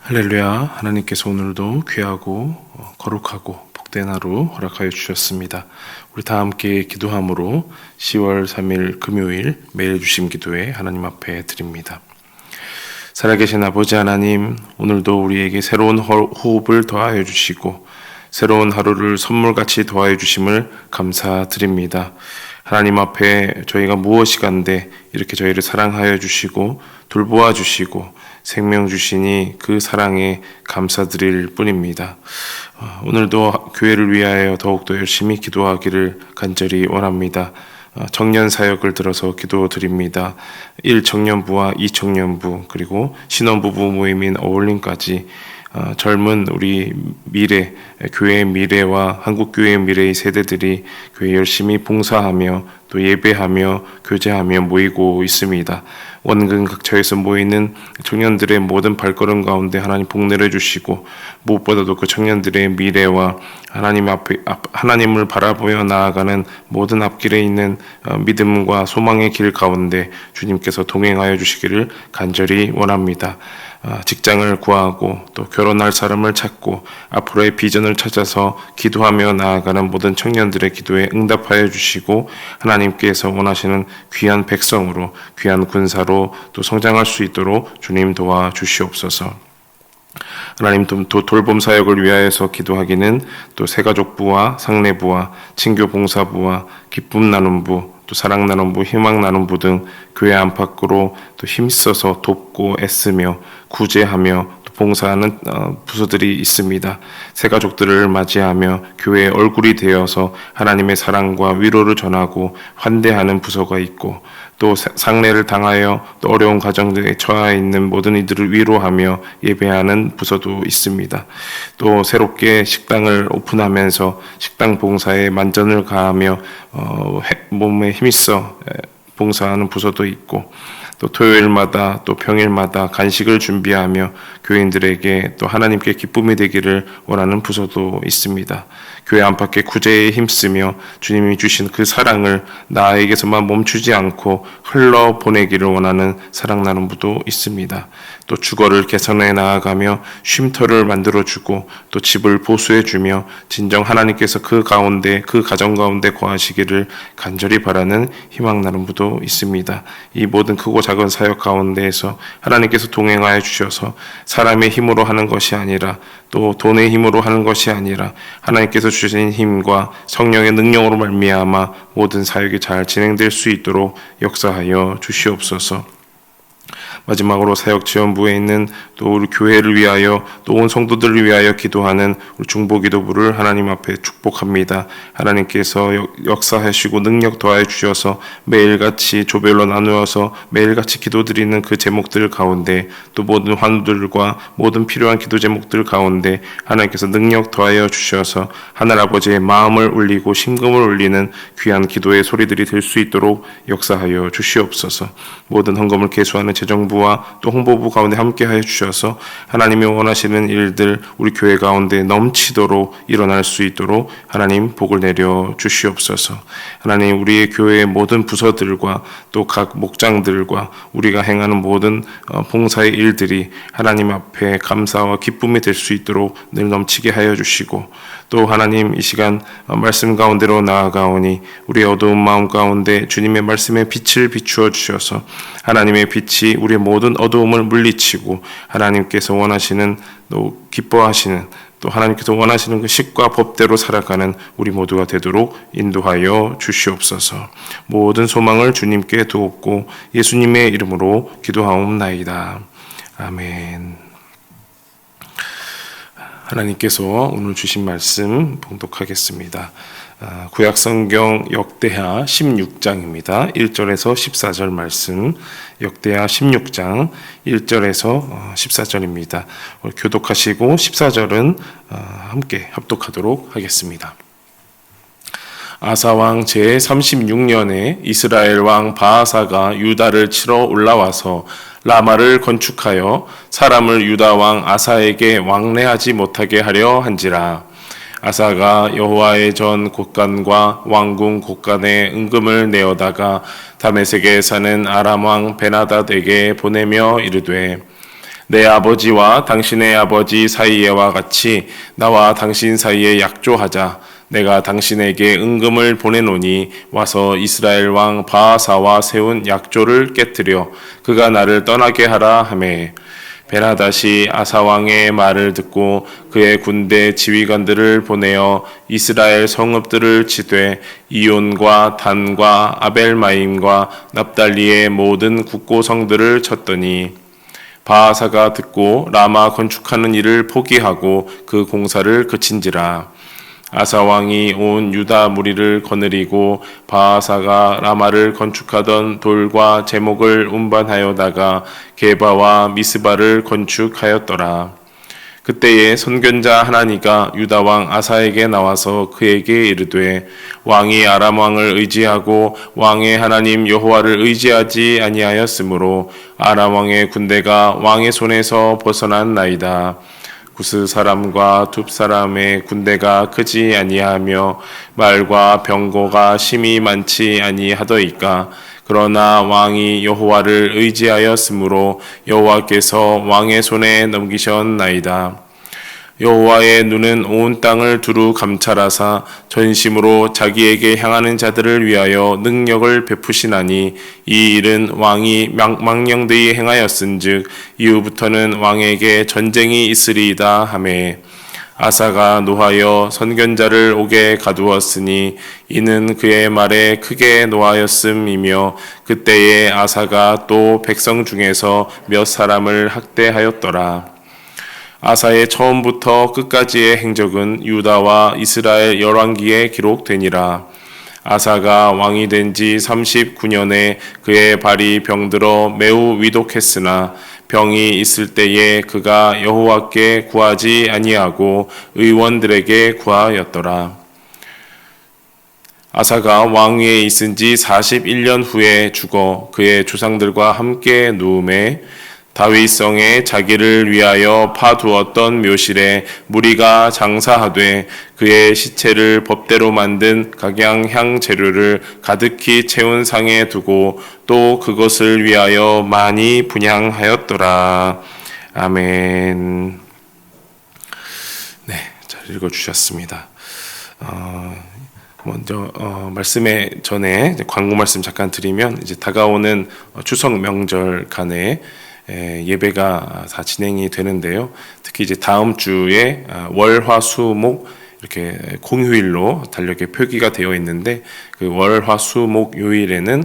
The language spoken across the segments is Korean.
할렐루야. 하나님께서 오늘도 귀하고 거룩하고 복된 하루 허락하여 주셨습니다. 우리 다 함께 기도함으로 10월 3일 금요일 매일 주심 기도회 하나님 앞에 드립니다. 살아계신 아버지 하나님, 오늘도 우리에게 새로운 호흡을 더하여 주시고 새로운 하루를 선물같이 더하여 주심을 감사드립니다. 하나님 앞에 저희가 무엇이 간데 이렇게 저희를 사랑하여 주시고 돌보아 주시고 생명 주시니 그 사랑에 감사드릴 뿐입니다. 오늘도 교회를 위하여 더욱더 열심히 기도하기를 간절히 원합니다. 청년 사역을 들어서 기도드립니다. 1청년부와 2청년부 그리고 신혼부부 모임인 어울림까지 젊은 우리 미래, 교회의 미래와 한국교회의 미래의 세대들이 교회 열심히 봉사하며 또 예배하며 교제하며 모이고 있습니다. 원근 각처에서 모이는 청년들의 모든 발걸음 가운데 하나님 복 내려주시고 무엇보다도 그 청년들의 미래와 하나님 앞에 하나님을 바라보며 나아가는 모든 앞길에 있는 믿음과 소망의 길 가운데 주님께서 동행하여 주시기를 간절히 원합니다. 직장을 구하고 또 결혼할 사람을 찾고 앞으로의 비전을 찾아서 기도하며 나아가는 모든 청년들의 기도에 응답하여 주시고 하나님께서 원하시는 귀한 백성으로 귀한 군사로 또 성장할 수 있도록 주님 도와주시옵소서. 하나님 돌봄 사역을 위하여서 기도하기는 또 새가족부와 상례부와 친교봉사부와 기쁨 나눔부 또 사랑 나눔부, 희망 나눔부 등 교회 안팎으로 또 힘써서 돕고 애쓰며 구제하며 또 봉사하는 부서들이 있습니다. 새가족들을 맞이하며 교회의 얼굴이 되어서 하나님의 사랑과 위로를 전하고 환대하는 부서가 있고 또 상례를 당하여 또 어려운 가정들에 처해 있는 모든 이들을 위로하며 예배하는 부서도 있습니다. 또 새롭게 식당을 오픈하면서 식당 봉사에 만전을 가하며 몸에 힘써 봉사하는 부서도 있고 또 토요일마다 또 평일마다 간식을 준비하며 교인들에게 또 하나님께 기쁨이 되기를 원하는 부서도 있습니다. 교회 안팎에 구제에 힘쓰며 주님이 주신 그 사랑을 나에게서만 멈추지 않고 흘러 보내기를 원하는 사랑 나눔부도 있습니다. 또 주거를 개선해 나아가며 쉼터를 만들어주고 또 집을 보수해주며 진정 하나님께서 그 가운데 그 가정 가운데 거하시기를 간절히 바라는 희망 나눔부도 있습니다. 이 모든 크고 작은 사역 가운데에서 하나님께서 동행하여 주셔서 사람의 힘으로 하는 것이 아니라 또 돈의 힘으로 하는 것이 아니라 하나님께서 주신 힘과 성령의 능력으로 말미암아 모든 사역이 잘 진행될 수 있도록 역사하여 주시옵소서. 마지막으로 사역지원부에 있는 또 우리 교회를 위하여 또 온 성도들을 위하여 기도하는 우리 중보기도부를 하나님 앞에 축복합니다. 하나님께서 역사하시고 능력 더하여 주셔서 매일같이 조별로 나누어서 매일같이 기도드리는 그 제목들 가운데 또 모든 환우들과 모든 필요한 기도 제목들 가운데 하나님께서 능력 더하여 주셔서 하늘아버지의 마음을 울리고 심금을 울리는 귀한 기도의 소리들이 될 수 있도록 역사하여 주시옵소서. 모든 헌금을 계수하는 재정부와 또 홍보부 가운데 함께하여 주셔서 하나님이 원하시는 일들 우리 교회 가운데 넘치도록 일어날 수 있도록 하나님 복을 내려 주시옵소서. 하나님 우리의 교회의 모든 부서들과 또 각 목장들과 우리가 행하는 모든 봉사의 일들이 하나님 앞에 감사와 기쁨이 될 수 있도록 늘 넘치게 하여 주시고 또 하나님 이 시간 말씀 가운데로 나아가오니 우리의 어두운 마음 가운데 주님의 말씀의 빛을 비추어 주셔서 하나님의 빛이 우리의 모든 어두움을 물리치고 하나님께서 원하시는 또 기뻐하시는 또 하나님께서 원하시는 그 식과 법대로 살아가는 우리 모두가 되도록 인도하여 주시옵소서. 모든 소망을 주님께 두었고 예수님의 이름으로 기도하옵나이다. 아멘. 하나님께서 오늘 주신 말씀 봉독하겠습니다. 구약성경 역대하 16장입니다. 1절에서 14절 말씀, 역대하 16장 1절에서 14절입니다. 교독하시고 14절은 함께 합독하도록 하겠습니다. 아사왕 제36년에 이스라엘 왕 바아사가 유다를 치러 올라와서 라마를 건축하여 사람을 유다 왕 아사에게 왕래하지 못하게 하려 한지라. 아사가 여호와의 전 곳간과 왕궁 곳간에 은금을 내어다가 다메섹에 사는 아람 왕 베나닷에게 보내며 이르되 내 아버지와 당신의 아버지 사이에와 같이 나와 당신 사이에 약조하자. 내가 당신에게 은금을 보내노니 와서 이스라엘 왕 바하사와 세운 약조를 깨뜨려 그가 나를 떠나게 하라 하매, 베나다시 아사 왕의 말을 듣고 그의 군대 지휘관들을 보내어 이스라엘 성읍들을 치되 이온과 단과 아벨마임과 납달리의 모든 국고성들을 쳤더니, 바하사가 듣고 라마 건축하는 일을 포기하고 그 공사를 그친지라. 아사 왕이 온 유다 무리를 거느리고 바하사가 라마를 건축하던 돌과 제목을 운반하여다가 게바와 미스바를 건축하였더라. 그때에 선견자 하나니가 유다 왕 아사에게 나와서 그에게 이르되, 왕이 아람 왕을 의지하고 왕의 하나님 여호와를 의지하지 아니하였으므로 아람 왕의 군대가 왕의 손에서 벗어난 나이다. 구스 사람과 둡 사람의 군대가 크지 아니하며 말과 병거가 심히 많지 아니하더이까. 그러나 왕이 여호와를 의지하였으므로 여호와께서 왕의 손에 넘기셨나이다. 여호와의 눈은 온 땅을 두루 감찰하사 전심으로 자기에게 향하는 자들을 위하여 능력을 베푸시나니, 이 일은 왕이 망령되이 행하였은즉 이후부터는 왕에게 전쟁이 있으리이다 하매, 아사가 노하여 선견자를 옥에 가두었으니 이는 그의 말에 크게 노하였음이며, 그때에 아사가 또 백성 중에서 몇 사람을 학대하였더라. 아사의 처음부터 끝까지의 행적은 유다와 이스라엘 열왕기에 기록되니라. 아사가 왕이 된 지 39년에 그의 발이 병들어 매우 위독했으나 병이 있을 때에 그가 여호와께 구하지 아니하고 의원들에게 구하였더라. 아사가 왕위에 있은 지 41년 후에 죽어 그의 조상들과 함께 누움에, 다윗성에 자기를 위하여 파두었던 묘실에 무리가 장사하되 그의 시체를 법대로 만든 각양향 재료를 가득히 채운 상에 두고 또 그것을 위하여 많이 분향하였더라. 아멘. 네, 잘 읽어주셨습니다. 먼저 말씀에 전에 광고 말씀 잠깐 드리면, 이제 다가오는 추석 명절 간에 예배가 다 진행이 되는데요. 특히 이제 다음 주에 월, 화, 수, 목 이렇게 공휴일로 달력에 표기가 되어 있는데, 그 월, 화, 수, 목 요일에는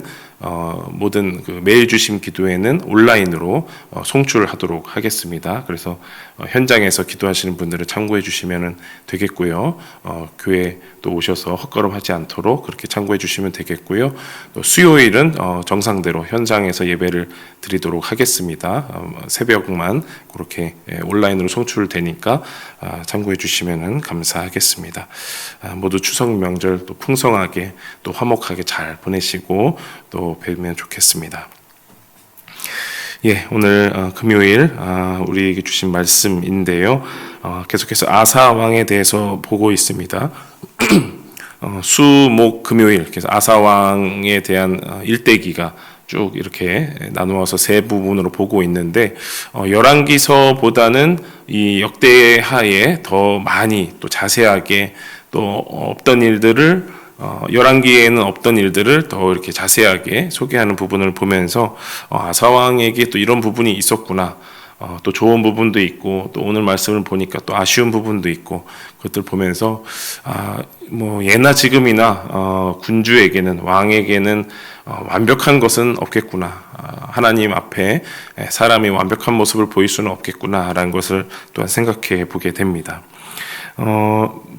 모든 그 매일 주심 기도회는 온라인으로 송출하도록 하겠습니다. 그래서 현장에서 기도하시는 분들은 참고해 주시면 되겠고요. 교회 또 오셔서 헛걸음하지 않도록 그렇게 참고해 주시면 되겠고요. 또 수요일은 정상대로 현장에서 예배를 드리도록 하겠습니다. 새벽만 그렇게 온라인으로 송출되니까 참고해 주시면 감사하겠습니다. 모두 추석 명절 또 풍성하게 또 화목하게 잘 보내시고 또 뵈면 좋겠습니다. 예, 오늘 금요일 우리에게 주신 말씀인데요. 계속해서 아사 왕에 대해서 보고 있습니다. 수, 목, 금요일, 그래서 아사 왕에 대한 일대기가 쭉 이렇게 나누어서 세 부분으로 보고 있는데, 열왕기서보다는 이 역대하에 더 많이 또 자세하게 또 없던 일들을 열왕기에는 없던 일들을 더 이렇게 자세하게 소개하는 부분을 보면서 아사 왕에게 또 이런 부분이 있었구나, 또 좋은 부분도 있고 또 오늘 말씀을 보니까 또 아쉬운 부분도 있고, 그것들 보면서 뭐 예나 지금이나 군주에게는, 왕에게는 완벽한 것은 없겠구나, 하나님 앞에 사람이 완벽한 모습을 보일 수는 없겠구나라는 것을 또한 생각해 보게 됩니다.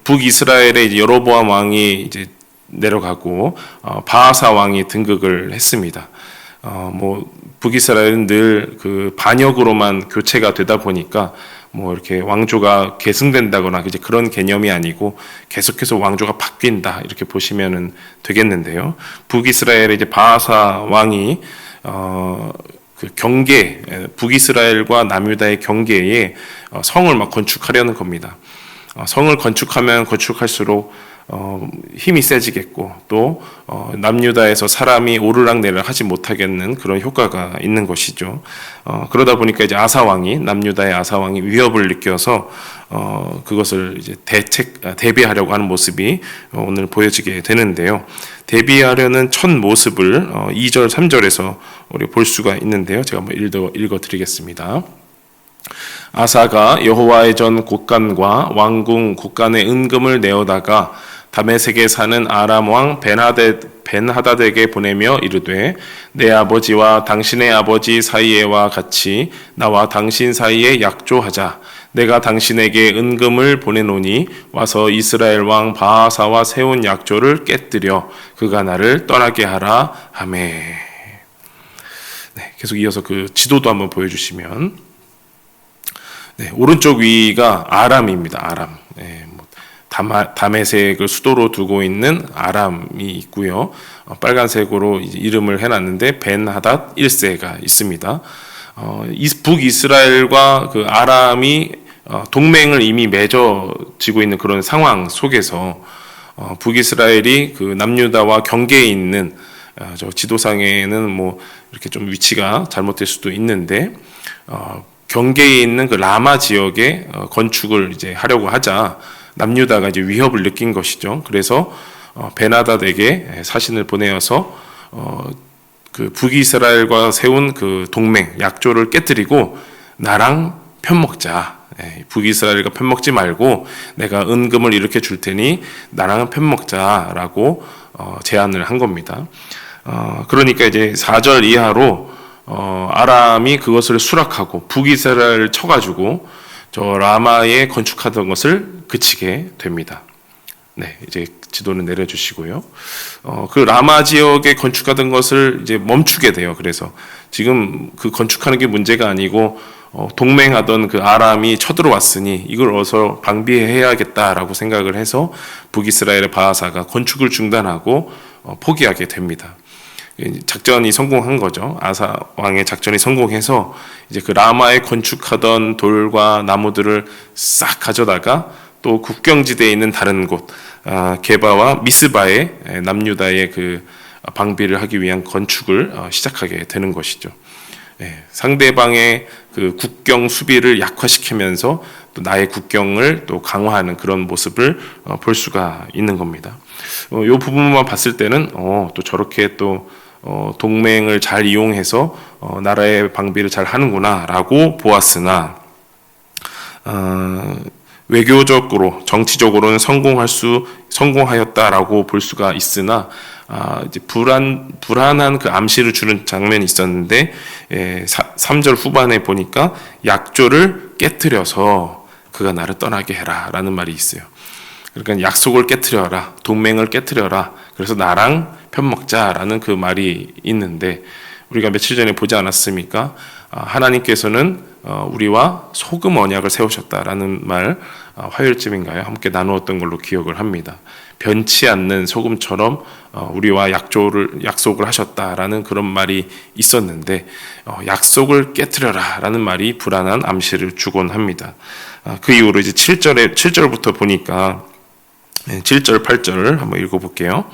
북이스라엘의 이제 여로보암 왕이 이제 내려가고 바하사 왕이 등극을 했습니다. 뭐 북이스라엘은 늘 그 반역으로만 교체가 되다 보니까 뭐 이렇게 왕조가 계승된다거나 이제 그런 개념이 아니고 계속해서 왕조가 바뀐다, 이렇게 보시면은 되겠는데요. 북이스라엘의 이제 바하사 왕이 그 경계, 북이스라엘과 남유다의 경계에 성을 막 건축하려는 겁니다. 성을 건축하면 건축할수록 힘이 세지겠고 또 남유다에서 사람이 오르락내리락 하지 못하겠는 그런 효과가 있는 것이죠. 그러다 보니까 이제 남유다의 아사 왕이 위협을 느껴서 그것을 이제 대비하려고 하는 모습이 오늘 보여지게 되는데요. 대비하려는 첫 모습을 2절, 3절에서 우리 볼 수가 있는데요. 제가 한번 읽어드리겠습니다. 아사가 여호와의 전 곳간과 왕궁 곳간의 은금을 내어다가 다메섹에 사는 아람 왕 벤하닷에게 보내며 이르되 내 아버지와 당신의 아버지 사이에와 같이 나와 당신 사이에 약조하자. 내가 당신에게 은금을 보내노니 와서 이스라엘 왕 바하사와 세운 약조를 깨뜨려 그가 나를 떠나게 하라 하매. 네, 계속 이어서 그 지도도 한번 보여주시면, 네, 오른쪽 위가 아람입니다. 아람. 네, 다메섹을 수도로 두고 있는 아람이 있고요. 빨간색으로 이름을 해놨는데 벤하닷 1세가 있습니다. 북이스라엘과 그 아람이 동맹을 이미 맺어지고 있는 그런 상황 속에서 북이스라엘이 그 남유다와 경계에 있는 저 지도상에는 뭐 이렇게 좀 위치가 잘못될 수도 있는데 경계에 있는 그 라마 지역에 건축을 이제 하려고 하자 남유다가 이제 위협을 느낀 것이죠. 그래서 벤하닷에게 사신을 보내어서 그 북이스라엘과 세운 그 동맹 약조를 깨뜨리고 나랑 편먹자. 북이스라엘과 편먹지 말고 내가 은금을 이렇게 줄 테니 나랑 편먹자라고 제안을 한 겁니다. 그러니까 이제 4절 이하로 아람이 그것을 수락하고 북이스라엘을 쳐가지고 저 라마에 건축하던 것을 그치게 됩니다. 네, 이제 지도는 내려주시고요. 그 라마 지역에 건축하던 것을 이제 멈추게 돼요. 그래서 지금 그 건축하는 게 문제가 아니고 동맹하던 그 아람이 쳐들어왔으니 이걸 어서 방비해야겠다라고 생각을 해서 북이스라엘의 바하사가 건축을 중단하고 포기하게 됩니다. 작전이 성공한 거죠. 아사 왕의 작전이 성공해서 이제 그 라마에 건축하던 돌과 나무들을 싹 가져다가 또 국경지대에 있는 다른 곳 게바와 미스바에 남유다의 그 방비를 하기 위한 건축을 시작하게 되는 것이죠. 상대방의 그 국경 수비를 약화시키면서 또 나의 국경을 또 강화하는 그런 모습을 볼 수가 있는 겁니다. 이 부분만 봤을 때는 또 저렇게 또 동맹을 잘 이용해서 나라의 방비를 잘 하는구나라고 보았으나 외교적으로 정치적으로는 성공하였다라고 볼 수가 있으나 이제 불안한 그 암시를 주는 장면이 있었는데 3절 후반에 보니까 약조를 깨트려서 그가 나를 떠나게 해라라는 말이 있어요. 그러니까 약속을 깨트려라, 동맹을 깨트려라. 그래서 나랑 편먹자라는 그 말이 있는데 우리가 며칠 전에 보지 않았습니까? 하나님께서는 우리와 소금 언약을 세우셨다라는 말 화요일쯤인가요? 함께 나누었던 걸로 기억을 합니다. 변치 않는 소금처럼 우리와 약속을 하셨다라는 그런 말이 있었는데 약속을 깨트려라라는 말이 불안한 암시를 주곤 합니다. 그 이후로 이제 7절부터 보니까 7절, 8절을 한번 읽어볼게요.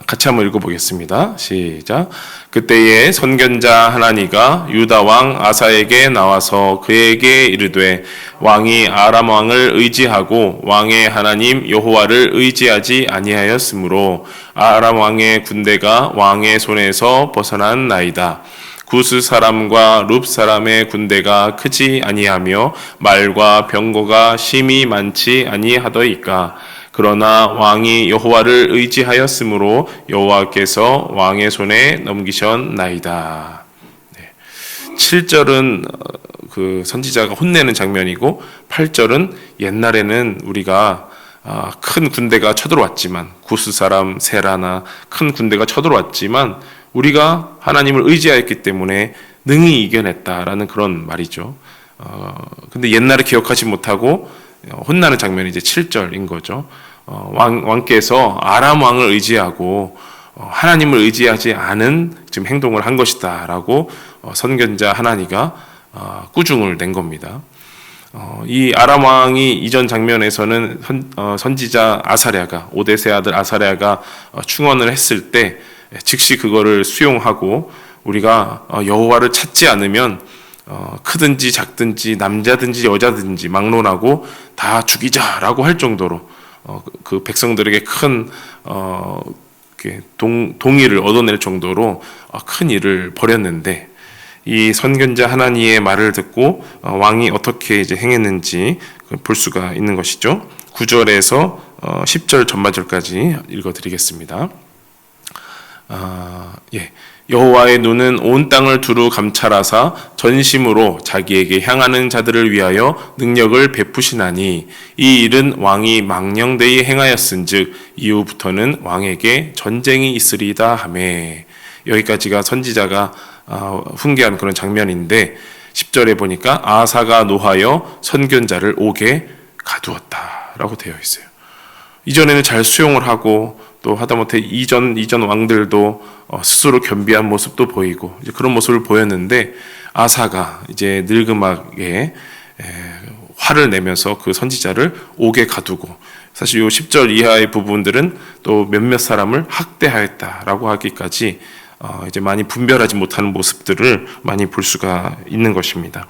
같이 한번 읽어보겠습니다. 시작. 그때에 선견자 하나니가 유다 왕 아사에게 나와서 그에게 이르되 왕이 아람 왕을 의지하고 왕의 하나님 여호와를 의지하지 아니하였으므로 아람 왕의 군대가 왕의 손에서 벗어난 나이다. 구스 사람과 룹 사람의 군대가 크지 아니하며 말과 병거가 심히 많지 아니하더이까. 그러나 왕이 여호와를 의지하였으므로 여호와께서 왕의 손에 넘기셨나이다. 7절은 그 선지자가 혼내는 장면이고 8절은 옛날에는 우리가 큰 군대가 쳐들어왔지만 구스 사람 세라나 큰 군대가 쳐들어왔지만 우리가 하나님을 의지하였기 때문에 능히 이겨냈다라는 그런 말이죠. 근데 옛날에 기억하지 못하고 혼나는 장면이 이제 7절인 거죠. 왕께서 아람 왕을 의지하고 하나님을 의지하지 않은 지금 행동을 한 것이다라고 선견자 하나니가 꾸중을 낸 겁니다. 이 아람 왕이 이전 장면에서는 선지자 아사랴가, 오뎃의 아들 아사랴가 충언을 했을 때 즉시 그거를 수용하고, 우리가 여호와를 찾지 않으면 크든지 작든지 남자든지 여자든지 막론하고 다 죽이자라고 할 정도로 그 백성들에게 큰 동의를 얻어낼 정도로 큰 일을 벌였는데, 이 선견자 하나니의 말을 듣고 왕이 어떻게 이제 행했는지 볼 수가 있는 것이죠. 9절에서 10절 전반절까지 읽어드리겠습니다. 여호와의 눈은 온 땅을 두루 감찰하사 전심으로 자기에게 향하는 자들을 위하여 능력을 베푸시나니, 이 일은 왕이 망령되이 행하였은즉 이후부터는 왕에게 전쟁이 있으리다 하매. 여기까지가 선지자가 훈계한 그런 장면인데, 10절에 보니까 아사가 노하여 선견자를 옥에 가두었다라고 되어 있어요. 이전에는 잘 수용을 하고, 또 하다못해 이전 왕들도 스스로 겸비한 모습도 보이고 이제 그런 모습을 보였는데, 아사가 이제 늙음하게 화를 내면서 그 선지자를 옥에 가두고, 사실 이 10절 이하의 부분들은 또 몇몇 사람을 학대하였다라고 하기까지 이제 많이 분별하지 못하는 모습들을 많이 볼 수가 있는 것입니다.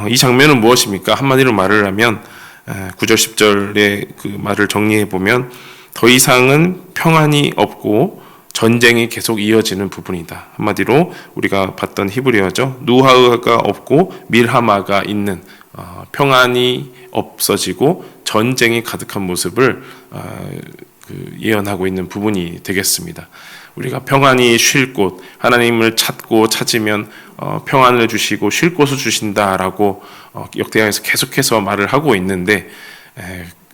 이 장면은 무엇입니까? 한마디로 말을 하면 9절 10절의 그 말을 정리해 보면, 더 이상은 평안이 없고 전쟁이 계속 이어지는 부분이다. 한마디로 우리가 봤던 히브리어죠. 누하가 없고 밀하마가 있는 평안이 없어지고 전쟁이 가득한 모습을 예언하고 있는 부분이 되겠습니다. 우리가 평안히 쉴 곳, 하나님을 찾고 찾으면 평안을 주시고 쉴 곳을 주신다라고 역대하에서 계속해서 말을 하고 있는데,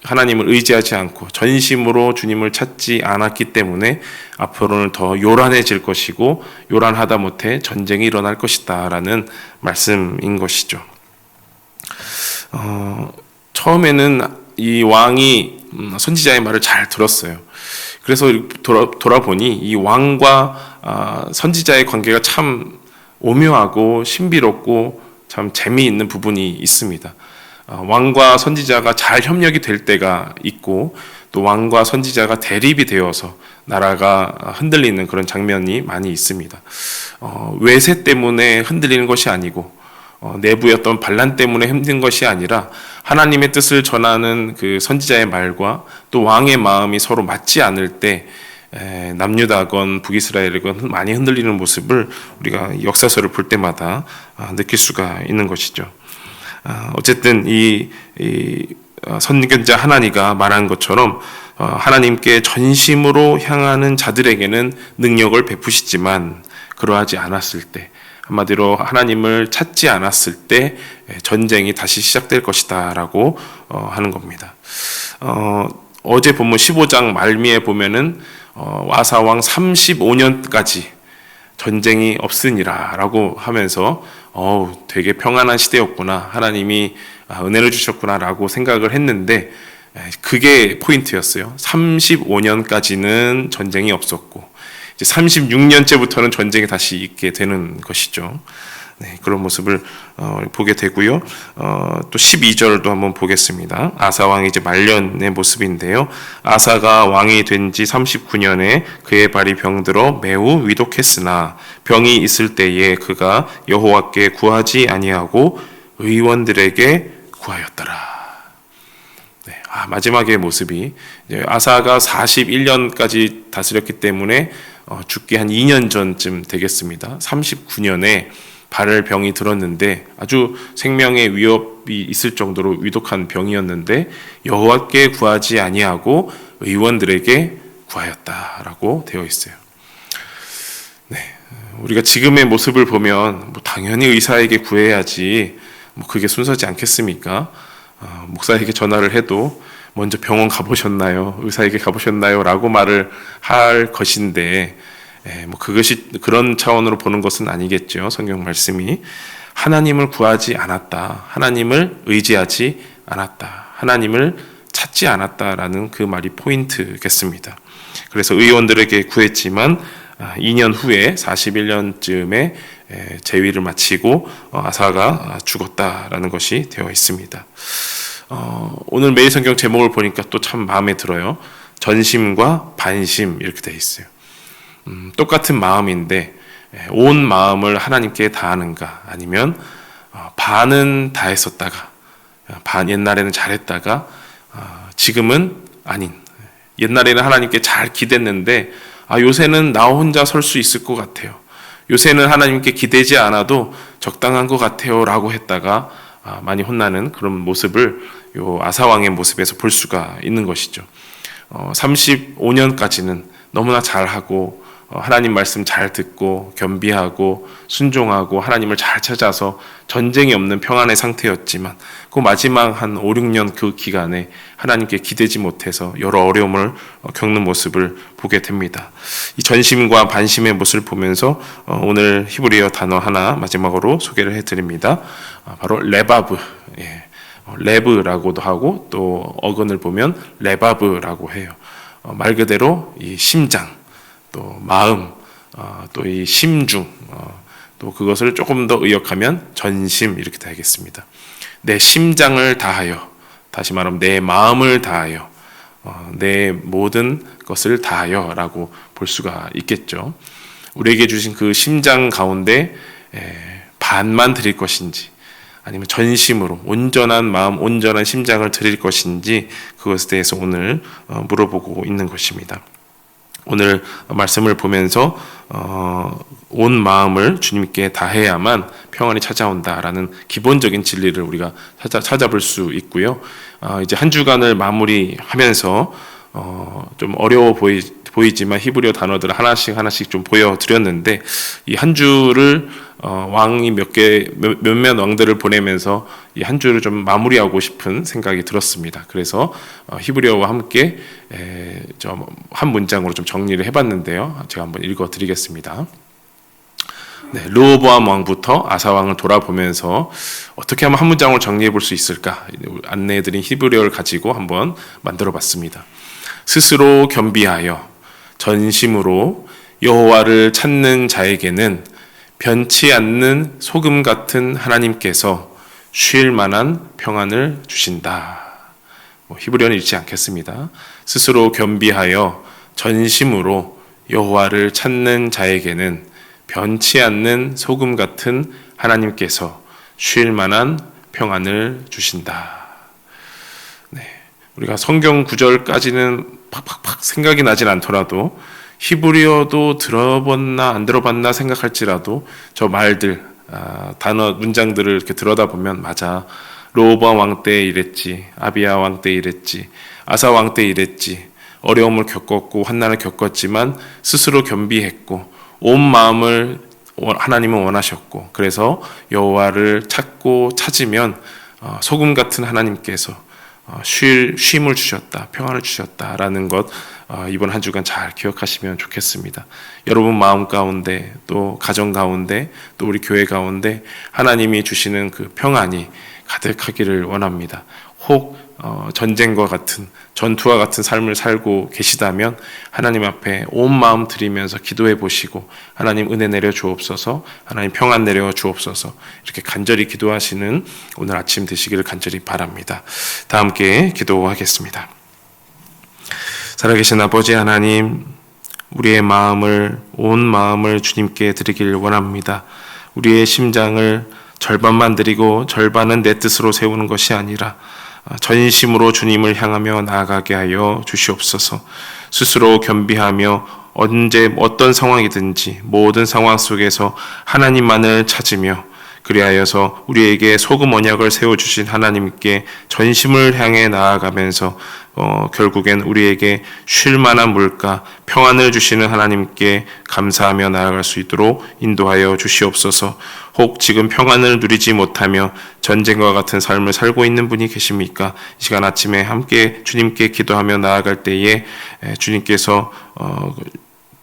하나님을 의지하지 않고 전심으로 주님을 찾지 않았기 때문에 앞으로는 더 요란해질 것이고, 요란하다 못해 전쟁이 일어날 것이다 라는 말씀인 것이죠. 처음에는 이 왕이 선지자의 말을 잘 들었어요. 그래서 돌아보니 이 왕과 선지자의 관계가 참 오묘하고 신비롭고 참 재미있는 부분이 있습니다. 왕과 선지자가 잘 협력이 될 때가 있고, 또 왕과 선지자가 대립이 되어서 나라가 흔들리는 그런 장면이 많이 있습니다. 외세 때문에 흔들리는 것이 아니고, 내부의 어떤 반란 때문에 힘든 것이 아니라 하나님의 뜻을 전하는 그 선지자의 말과 또 왕의 마음이 서로 맞지 않을 때 남유다건 북이스라엘이건 많이 흔들리는 모습을 우리가 역사서를 볼 때마다 느낄 수가 있는 것이죠. 어쨌든 이 선견자 하나니가 말한 것처럼 하나님께 전심으로 향하는 자들에게는 능력을 베푸시지만, 그러하지 않았을 때, 한마디로 하나님을 찾지 않았을 때 전쟁이 다시 시작될 것이다 라고 하는 겁니다. 어제 본문 15장 말미에 보면은 아사왕 35년까지 전쟁이 없으니라 라고 하면서 되게 평안한 시대였구나, 하나님이 은혜를 주셨구나 라고 생각을 했는데, 그게 포인트였어요. 35년까지는 전쟁이 없었고 이제 36년째부터는 전쟁이 다시 있게 되는 것이죠. 네, 그런 모습을 보게 되고요. 또 12절도 한번 보겠습니다. 아사 왕이 이제 말년의 모습인데요. 아사가 왕이 된 지 39년에 그의 발이 병들어 매우 위독했으나 병이 있을 때에 그가 여호와께 구하지 아니하고 의원들에게 구하였더라. 네, 마지막의 모습이, 아사가 41년까지 다스렸기 때문에 죽기 한 2년 전쯤 되겠습니다. 39년에 발을 병이 들었는데 아주 생명의 위협이 있을 정도로 위독한 병이었는데, 여호와께 구하지 아니하고 의원들에게 구하였다라고 되어 있어요. 네, 우리가 지금의 모습을 보면 당연히 의사에게 구해야지, 그게 순서지 않겠습니까? 목사에게 전화를 해도 먼저 병원 가보셨나요? 의사에게 가보셨나요? 라고 말을 할 것인데, 그것이 그런 차원으로 보는 것은 아니겠죠. 성경 말씀이 하나님을 구하지 않았다, 하나님을 의지하지 않았다, 하나님을 찾지 않았다라는 그 말이 포인트겠습니다. 그래서 의원들에게 구했지만 2년 후에 41년쯤에 재위를 마치고 아사가 죽었다라는 것이 되어 있습니다. 오늘 매일 성경 제목을 보니까 또 참 마음에 들어요. 전심과 반심 이렇게 되어 있어요. 똑같은 마음인데 온 마음을 하나님께 다하는가, 아니면 반은 다했었다가 옛날에는 잘했다가 지금은 아닌, 옛날에는 하나님께 잘 기댔는데 요새는 나 혼자 설 수 있을 것 같아요, 요새는 하나님께 기대지 않아도 적당한 것 같아요 라고 했다가 많이 혼나는 그런 모습을 요 아사왕의 모습에서 볼 수가 있는 것이죠. 35년까지는 너무나 잘하고 하나님 말씀 잘 듣고 겸비하고 순종하고 하나님을 잘 찾아서 전쟁이 없는 평안의 상태였지만 그 마지막 한 5, 6년 그 기간에 하나님께 기대지 못해서 여러 어려움을 겪는 모습을 보게 됩니다. 이 전심과 반심의 모습을 보면서 오늘 히브리어 단어 하나 마지막으로 소개를 해드립니다. 바로 레바브, 레브라고도 하고 또 어근을 보면 레바브라고 해요. 말 그대로 이 심장, 또 마음, 또 이 심중, 또 그것을 조금 더 의역하면 전심 이렇게 되겠습니다. 내 심장을 다하여, 다시 말하면 내 마음을 다하여, 내 모든 것을 다하여 라고 볼 수가 있겠죠. 우리에게 주신 그 심장 가운데 반만 드릴 것인지, 아니면 전심으로 온전한 마음, 온전한 심장을 드릴 것인지, 그것에 대해서 오늘 물어보고 있는 것입니다. 오늘 말씀을 보면서 온 마음을 주님께 다해야만 평안이 찾아온다라는 기본적인 진리를 우리가 찾아볼 수 있고요. 이제 한 주간을 마무리하면서 좀 어려워 보이지만 히브리어 단어들을 하나씩 좀 보여드렸는데, 이 한 주를 왕이 몇몇 왕들을 보내면서 이 한 주를 좀 마무리하고 싶은 생각이 들었습니다. 그래서 히브리어와 함께 한 문장으로 좀 정리를 해봤는데요. 제가 한번 읽어드리겠습니다. 르호보암 왕부터 아사 왕을 돌아보면서 어떻게 하면 한 문장으로 정리해 볼 수 있을까, 안내해드린 히브리어를 가지고 한번 만들어봤습니다. 스스로 겸비하여 전심으로 여호와를 찾는 자에게는 변치 않는 소금 같은 하나님께서 쉴 만한 평안을 주신다. 히브리어는 읽지 않겠습니다. 스스로 겸비하여 전심으로 여호와를 찾는 자에게는 변치 않는 소금 같은 하나님께서 쉴 만한 평안을 주신다. 우리가 성경 구절까지는 팍팍팍 생각이 나진 않더라도 히브리어도 들어봤나 안 들어봤나 생각할지라도 저 말들, 단어, 문장들을 이렇게 들여다보면 맞아, 르호보암 왕 때 이랬지, 아비야 왕 때 이랬지, 아사 왕 때 이랬지, 어려움을 겪었고 환난을 겪었지만 스스로 겸비했고 온 마음을 하나님은 원하셨고, 그래서 여호와를 찾고 찾으면 소금 같은 하나님께서 쉼을 주셨다, 평안을 주셨다라는 것, 이번 한 주간 잘 기억하시면 좋겠습니다. 여러분 마음 가운데, 또 가정 가운데, 또 우리 교회 가운데 하나님이 주시는 그 평안이 가득하기를 원합니다. 혹 전쟁과 같은, 전투와 같은 삶을 살고 계시다면 하나님 앞에 온 마음 드리면서 기도해 보시고, 하나님 은혜 내려 주옵소서, 하나님 평안 내려 주옵소서, 이렇게 간절히 기도하시는 오늘 아침 되시기를 간절히 바랍니다. 다 함께 기도하겠습니다. 살아계신 아버지 하나님, 우리의 마음을, 온 마음을 주님께 드리길 원합니다. 우리의 심장을 절반만 드리고 절반은 내 뜻으로 세우는 것이 아니라 전심으로 주님을 향하며 나아가게 하여 주시옵소서. 스스로 겸비하며 언제 어떤 상황이든지 모든 상황 속에서 하나님만을 찾으며, 그리하여서 우리에게 소금 언약을 세워주신 하나님께 전심을 향해 나아가면서 결국엔 우리에게 쉴 만한 물가, 평안을 주시는 하나님께 감사하며 나아갈 수 있도록 인도하여 주시옵소서. 혹 지금 평안을 누리지 못하며 전쟁과 같은 삶을 살고 있는 분이 계십니까? 이 시간 아침에 함께 주님께 기도하며 나아갈 때에 주님께서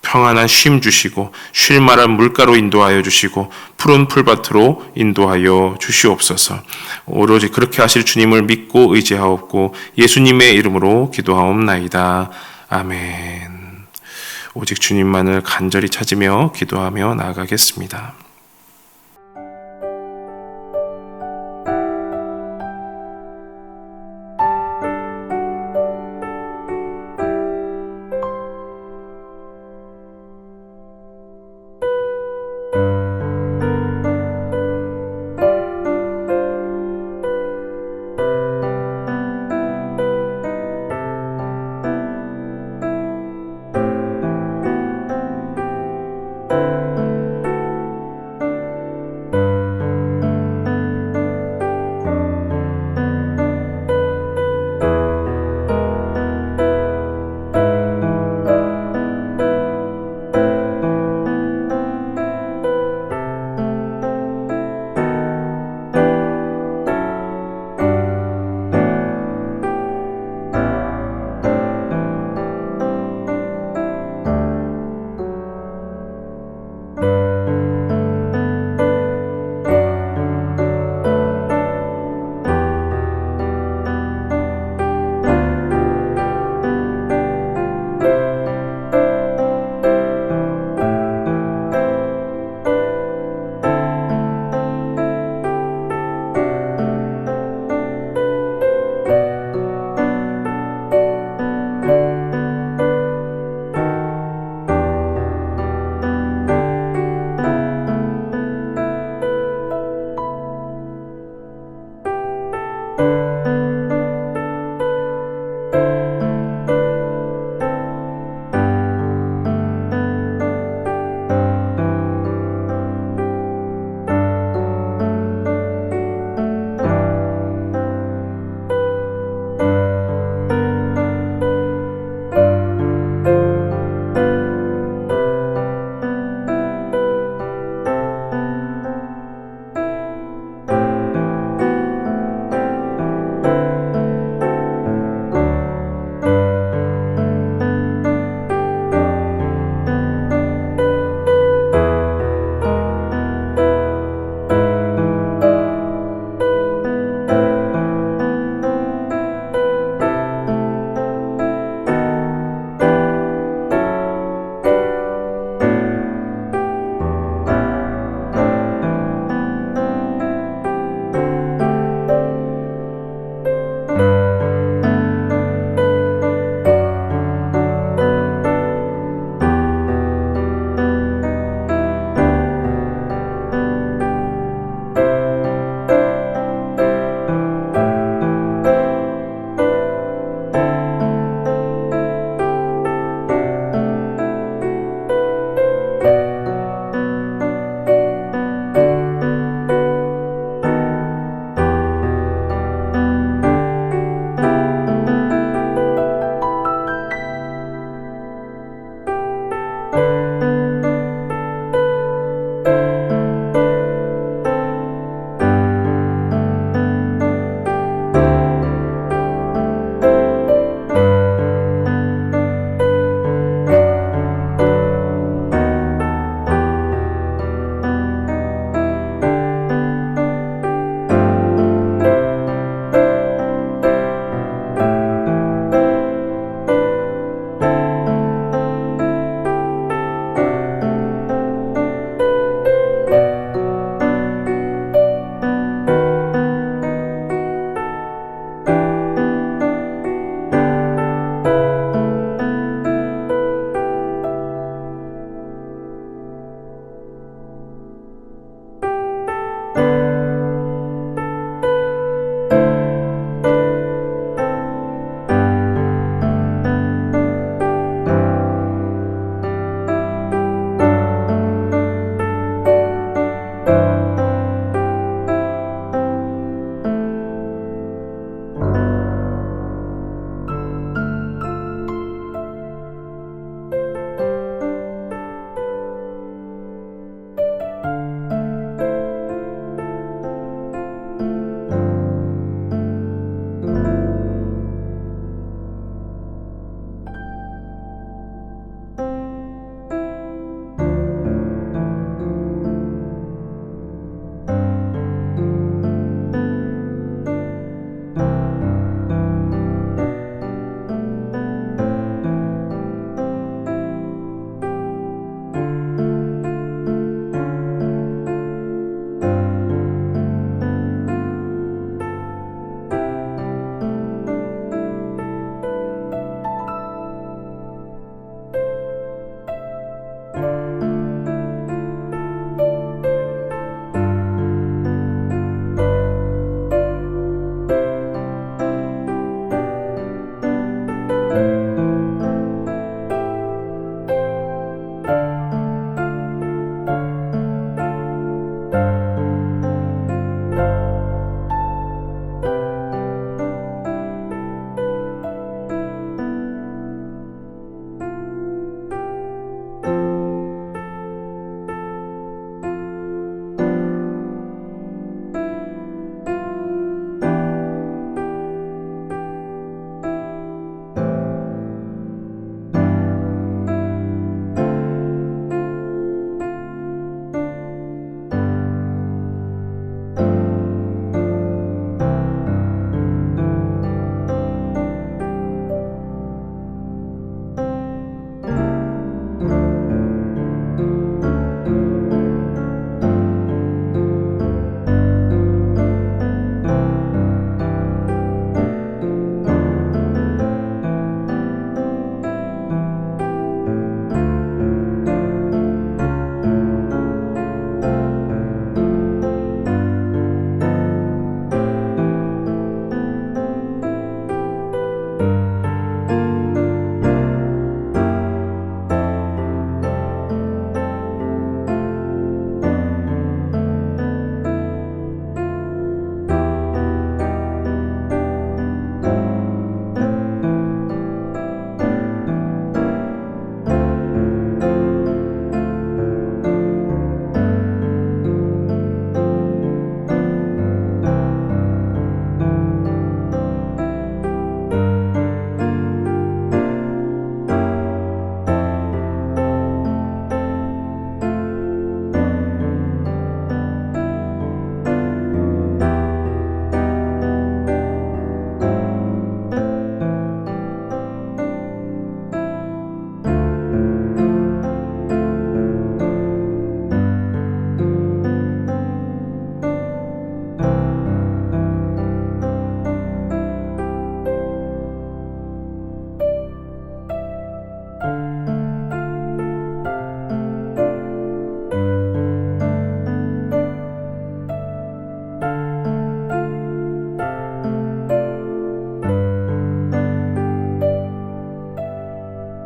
평안한 쉼 주시고 쉴 만한 물가로 인도하여 주시고 푸른 풀밭으로 인도하여 주시옵소서. 오로지 그렇게 하실 주님을 믿고 의지하옵고 예수님의 이름으로 기도하옵나이다. 아멘. 오직 주님만을 간절히 찾으며 기도하며 나아가겠습니다.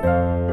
주